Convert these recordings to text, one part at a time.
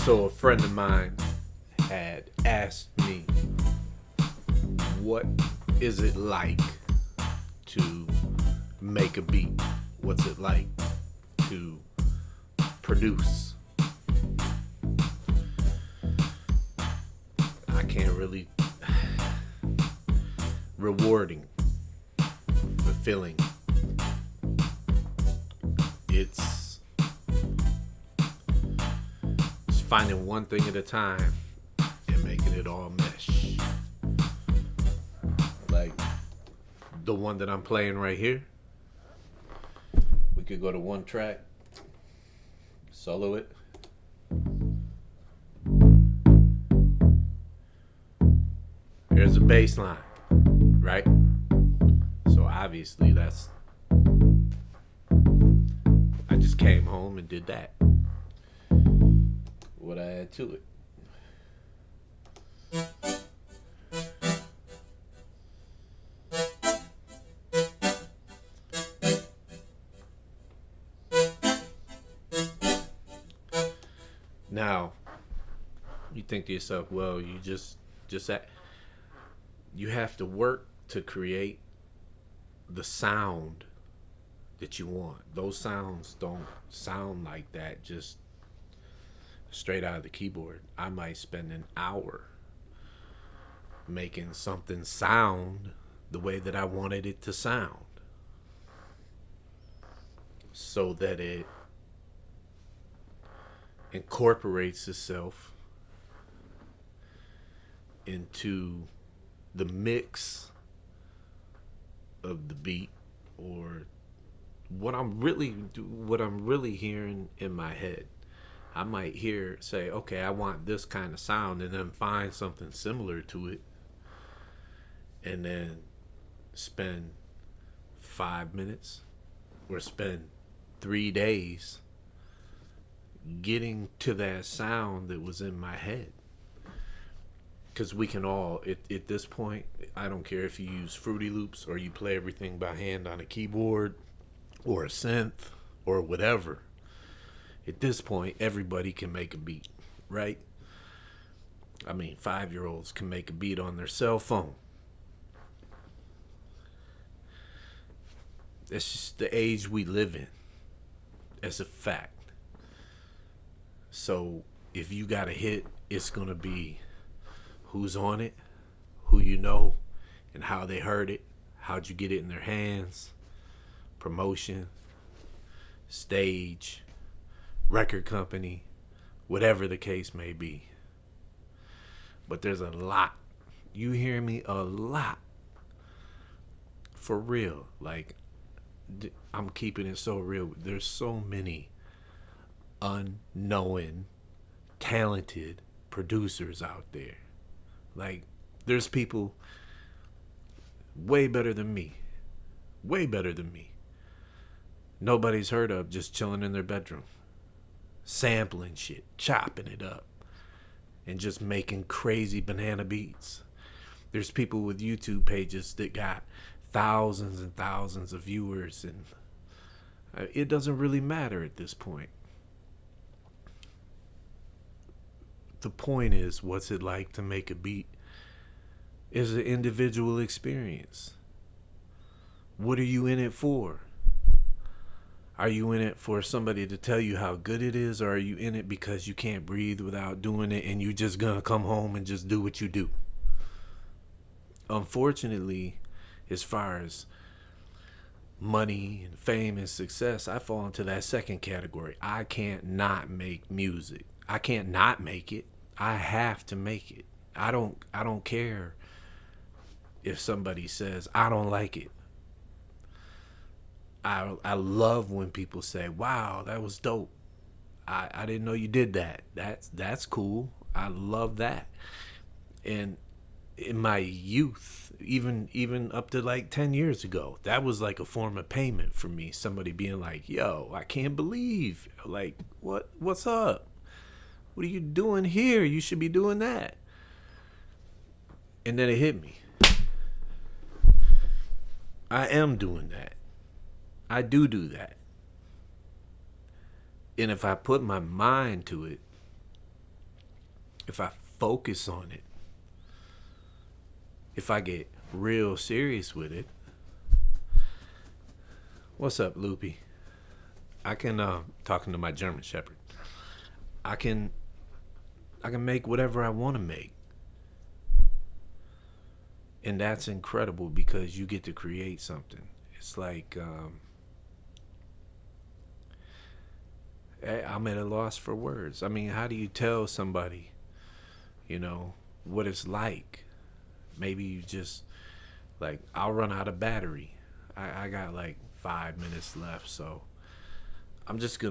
So a friend of mine had asked me, what is it like to make a beat? What's it like to produce? I can't really rewarding, fulfilling. It's finding one thing at a time and making it all mesh. Like the one that I'm playing right here. We could go to one track, solo it. Here's a bass line, right? So obviously that's, I just came home and did that. What I add to it. Now, you think to yourself, well, you just that you have to work to create the sound that you want. Those sounds don't sound like that just straight out of the keyboard. I might spend an hour making something sound the way that I wanted it to sound so that it incorporates itself into the mix of the beat, or what I'm really hearing in my head. I might say, okay, I want this kind of sound, and then find something similar to it, and then spend 5 minutes or spend 3 days getting to that sound that was in my head. Because we can all, at this point, I don't care if you use Fruity Loops or you play everything by hand on a keyboard or a synth or whatever. At this point, everybody can make a beat, right? I mean, 5-year-olds can make a beat on their cell phone. That's just the age we live in. That's a fact. So if you got a hit, it's going to be who's on it, who you know, and how they heard it, how'd you get it in their hands, promotion, stage, record company, whatever the case may be. But there's a lot. You hear me? A lot. For real. Like, I'm keeping it so real. There's so many unknowing, talented producers out there. Like, there's people way better than me. Way better than me. Nobody's heard of, just chilling in their bedroom. Sampling shit, chopping it up, and just making crazy banana beats. There's people with YouTube pages that got thousands and thousands of viewers, and it doesn't really matter at this point. The point is, what's it like to make a beat is an individual experience. What are you in it for? Are you in it for somebody to tell you how good it is, or are you in it because you can't breathe without doing it and you just gonna come home and just do what you do? Unfortunately, as far as money and fame and success, I fall into that second category. I can't not make music. I can't not make it. I have to make it. I don't care if somebody says I don't like it. I love when people say, wow, that was dope. I didn't know you did that. That's cool. I love that. And in my youth, even up to like 10 years ago, that was like a form of payment for me. Somebody being like, yo, I can't believe, like, what's up? What are you doing here? You should be doing that. And then it hit me. I am doing that. I do that. And if I put my mind to it, if I focus on it, if I get real serious with it, what's up, Loopy? I can talking to my German Shepherd. I can I can make whatever I want to make, and that's incredible because you get to create something. It's like I'm at a loss for words. I mean, how do you tell somebody, you know, what it's like? Maybe you just like I'll run out of battery. I got like 5 minutes left, so I'm just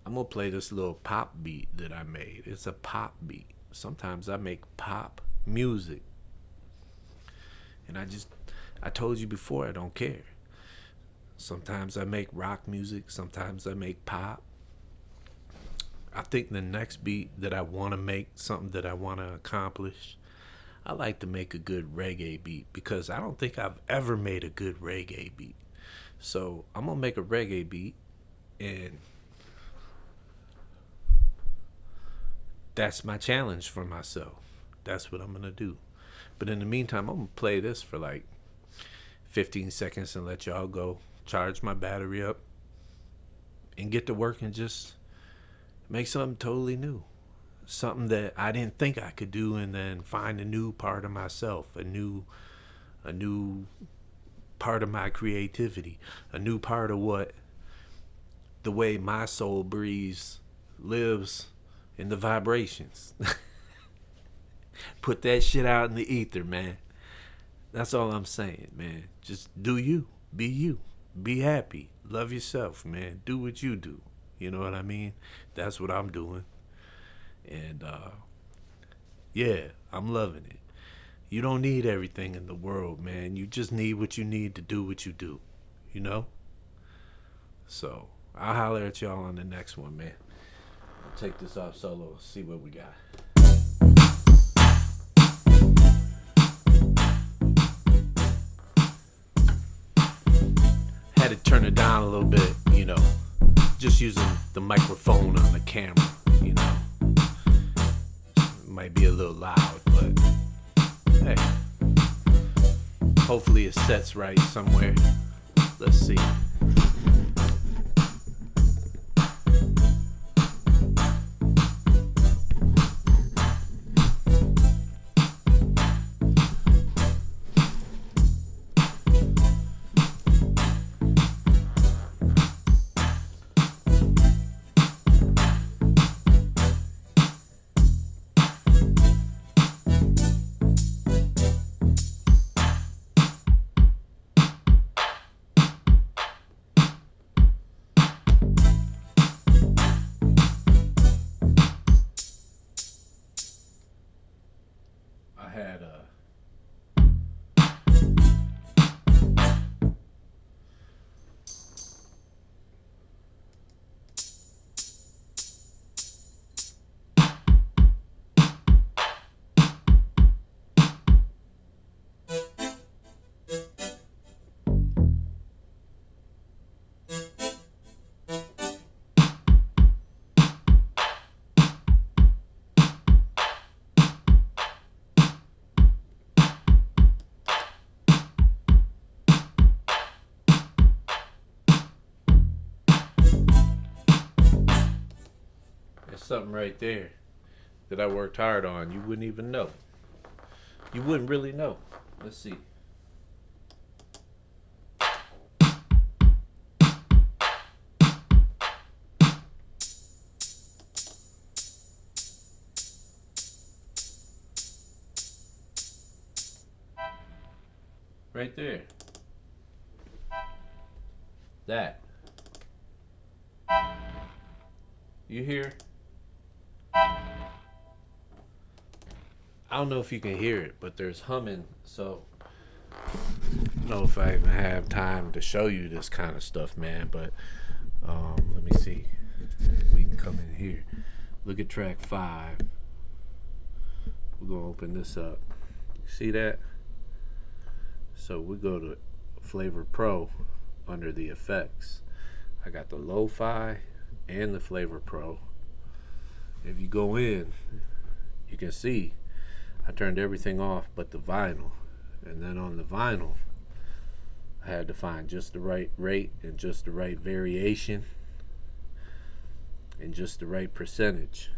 I'm gonna play this little pop beat that I made. It's a pop beat. Sometimes I make pop music, and I told you before I don't care. Sometimes I make rock music. Sometimes I make pop. I think the next beat that I want to make, something that I want to accomplish, I like to make a good reggae beat because I don't think I've ever made a good reggae beat. So I'm gonna make a reggae beat, and that's my challenge for myself. That's what I'm gonna do. But in the meantime, I'm gonna play this for like 15 seconds and let y'all go charge my battery up and get to work and just make something totally new. Something that I didn't think I could do, and then find a new part of myself, a new part of my creativity, a new part of what the way my soul breathes, lives in the vibrations. Put that shit out in the ether, man. That's all I'm saying, man. Just do you. Be you. Be happy. Love yourself, man. Do what you do. You know what I mean? That's what I'm doing. And yeah, I'm loving it. You don't need everything in the world, man. You just need what you need to do what you do. You know? So I'll holler at y'all on the next one, man. I'll take this off solo, see what we got. Had to turn it down a little bit, you know. Just using the microphone on the camera, you know. It might be a little loud, but hey. Hopefully it sets right somewhere. Let's see. I had there's something right there that I worked hard on. You wouldn't even know. You wouldn't really know. Let's see. Right there. That. You hear? I don't know if you can hear it, but there's humming. So I don't know if I even have time to show you this kind of stuff, man. But let me see. We can come in here. Look at track 5. We're gonna open this up. See that? So we go to Flavor Pro under the effects. I got the lo-fi and the Flavor Pro. If you go in, you can see I turned everything off but the vinyl. And then on the vinyl, I had to find just the right rate and just the right variation and just the right percentage.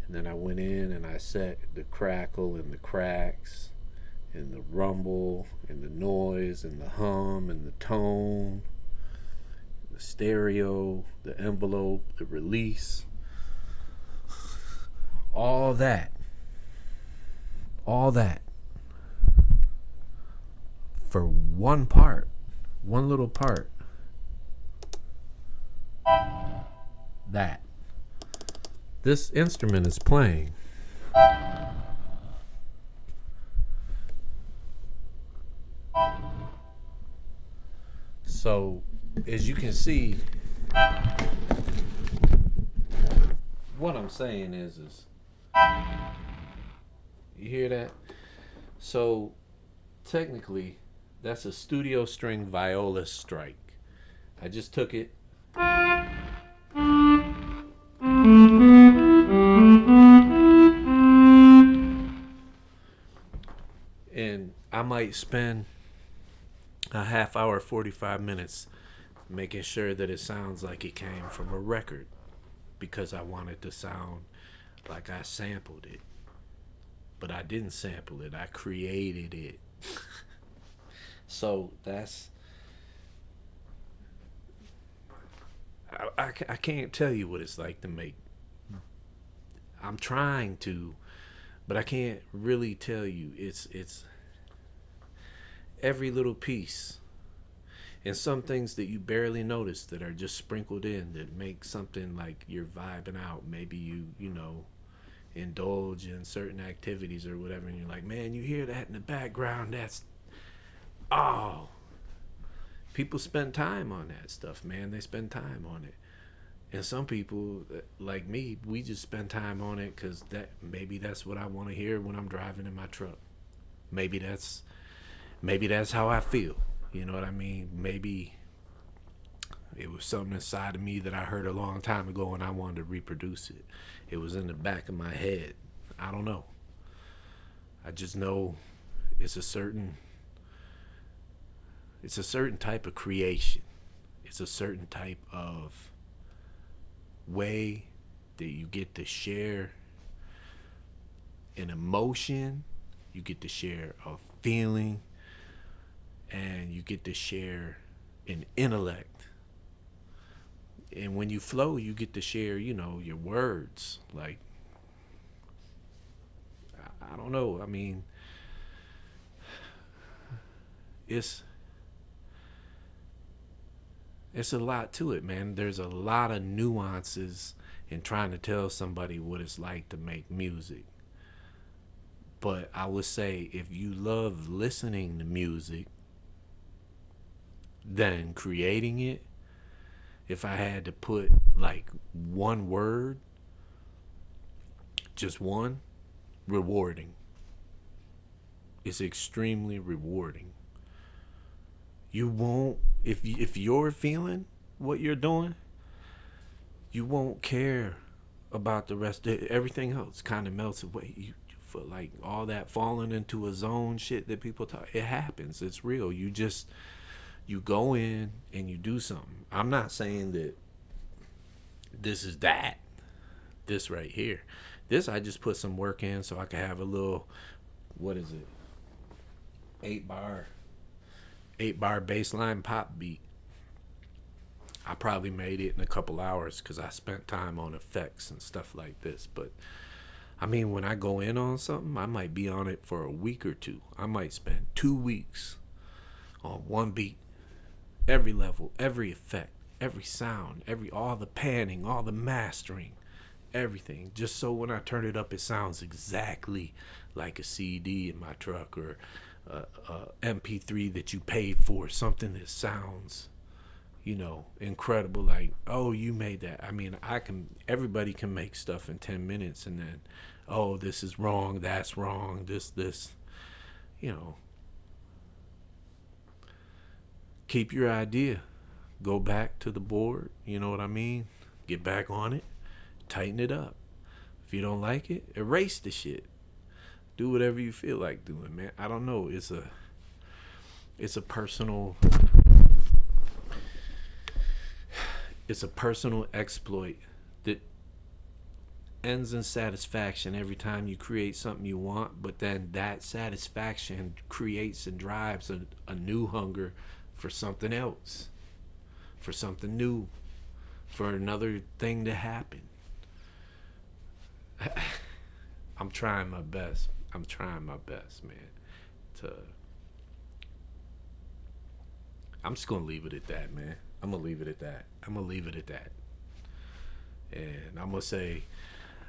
And then I went in and I set the crackle and the cracks and the rumble and the noise and the hum and the tone, the stereo, the envelope, the release, all that. All that for one part, one little part. That. This instrument is playing. So, as you can see, what I'm saying is you hear that? So, technically, that's a studio string viola strike. I just took it. And I might spend a half hour, 45 minutes making sure that it sounds like it came from a record because I wanted to sound like I sampled it. But I didn't sample it, I created it. So that's. I can't tell you what it's like to make. I'm trying to, but I can't really tell you. It's every little piece and some things that you barely notice that are just sprinkled in that make something like you're vibing out. Maybe you know, indulge in certain activities or whatever, and you're like, man, you hear that in the background? That's, oh, people spend time on that stuff, man. They spend time on it. And some people, like me, we just spend time on it because maybe that's what I want to hear when I'm driving in my truck. Maybe that's how I feel. You know what I mean? Maybe it was something inside of me that I heard a long time ago and I wanted to reproduce it. It was in the back of my head. I don't know. I just know it's a certain type of creation. It's a certain type of way that you get to share an emotion, you get to share a feeling, and you get to share an intellect. And when you flow, you get to share, your words. Like, I don't know. I mean, it's a lot to it, man. There's a lot of nuances in trying to tell somebody what it's like to make music. But I would say if you love listening to music, then creating it, if I had to put like one word, just one, rewarding. It's extremely rewarding. You won't, if you're feeling what you're doing, you won't care about the rest. Everything else kind of melts away. You feel like all that falling into a zone shit that people talk. It happens. It's real. You go in and you do something. I'm not saying that this is that. This right here. This I just put some work in so I can have a little, what is it? 8-bar bassline pop beat. I probably made it in a couple hours because I spent time on effects and stuff like this. But I mean, when I go in on something, I might be on it for a week or two. I might spend 2 weeks on one beat, every level, every effect, every sound, all the panning, all the mastering, everything. Just so when I turn it up, it sounds exactly like a CD in my truck or MP3 that you paid for, something that sounds, incredible. Like, oh, you made that. I mean, everybody can make stuff in 10 minutes and then, oh, this is wrong, that's wrong, this, keep your idea. Go back to the board, you know what I mean? Get back on it, tighten it up. If you don't like it, erase the shit. Do whatever you feel like doing, man. I don't know. It's a personal it's a personal exploit that ends in satisfaction every time you create something you want, but then that satisfaction creates and drives a new hunger for something else, for something new, for another thing to happen. I'm trying my best. I'm trying my best, man. To I'm just gonna leave it at that, man. I'm gonna leave it at that. I'm gonna leave it at that. And I'm gonna say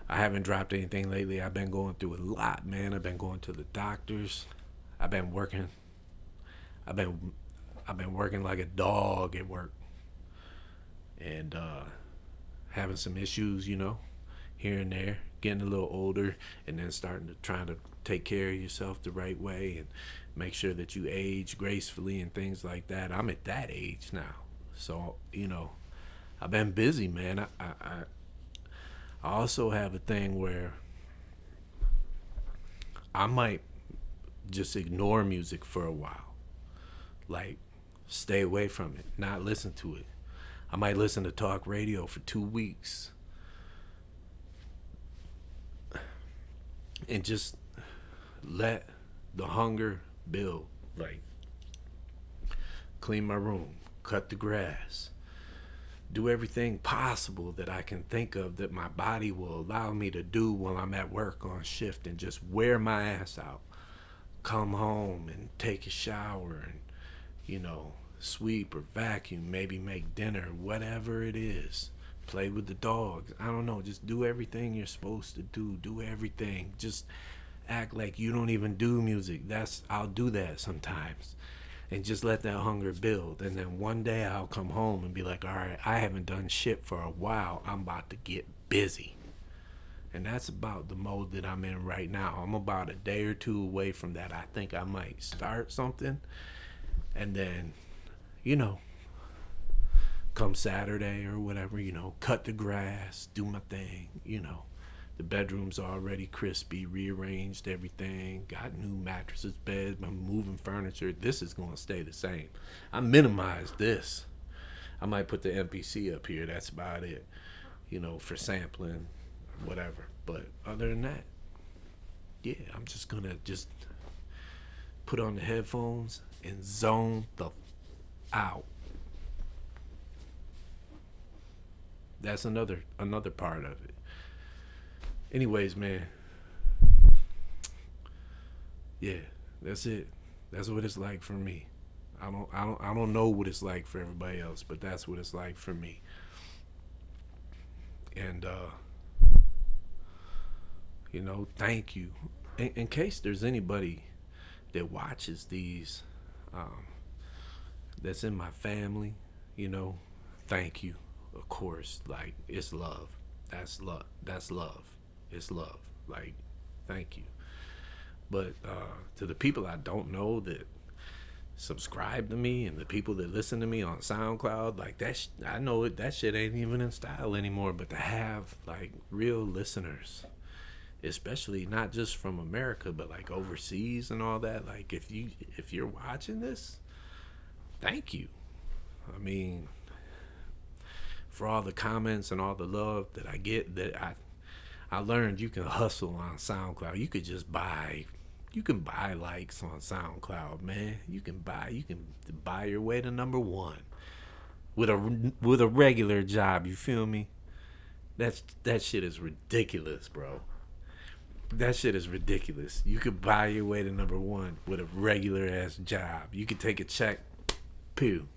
I haven't dropped anything lately. I've been going through a lot, man. I've been going to the doctors. I've been working. I've been I've been working like a dog at work, and having some issues, here and there. Getting a little older, and then starting to trying to take care of yourself the right way and make sure that you age gracefully and things like that. I'm at that age now, so I've been busy, man. I also have a thing where I might just ignore music for a while. Like, stay away from it, not listen to it. I might listen to talk radio for 2 weeks and just let the hunger build. Like, clean my room, cut the grass, do everything possible that I can think of that my body will allow me to do while I'm at work on shift, and just wear my ass out. Come home and take a shower and, sweep or vacuum, maybe make dinner, whatever it is. Play with the dogs. I don't know. Just do everything you're supposed to do. Do everything. Just act like you don't even do music. I'll do that sometimes. And just let that hunger build. And then one day I'll come home and be like, all right, I haven't done shit for a while. I'm about to get busy. And that's about the mode that I'm in right now. I'm about a day or two away from that. I think I might start something. And then, come Saturday or whatever, cut the grass, do my thing, The bedroom's already crispy, rearranged everything, got new mattresses, beds, I'm moving furniture. This is going to stay the same. I minimized this. I might put the MPC up here. That's about it, for sampling, whatever. But other than that, yeah, I'm just going to just put on the headphones and zone the out. That's another part of it. Anyways, man. Yeah, that's it. That's what it's like for me. I don't know what it's like for everybody else, but that's what it's like for me. And thank you. In case there's anybody that watches these, that's in my family, thank you. Of course, like, it's love. That's love. That's love. It's love. Like, thank you. But to the people I don't know that subscribe to me, and the people that listen to me on SoundCloud, like, I know it. That shit ain't even in style anymore. But to have like real listeners, especially not just from America, but like overseas and all that. Like, if you're watching this, thank you. I mean, for all the comments and all the love that I get, that I learned you can hustle on SoundCloud. You could just buy likes on SoundCloud, man. You can buy your way to number one with a regular job. You feel me? That shit is ridiculous, bro. That shit is ridiculous. You could buy your way to number one with a regular ass job. You could take a check, pew,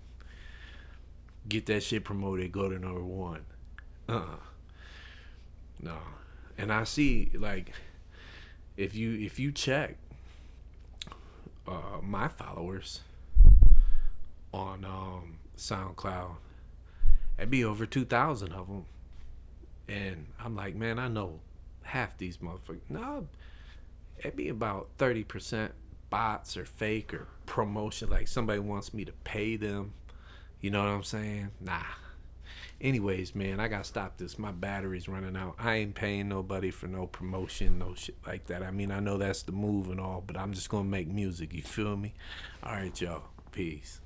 get that shit promoted, go to number one. No. And I see, like, if you check my followers on SoundCloud, it'd be over 2,000 of them. And I'm like, man, I know half these motherfuckers. No, it'd be about 30% bots or fake or promotion. Like, somebody wants me to pay them. You know what I'm saying? Nah. Anyways, man, I gotta stop this. My battery's running out. I ain't paying nobody for no promotion, no shit like that. I mean, I know that's the move and all, but I'm just gonna make music. You feel me? All right, y'all. Peace.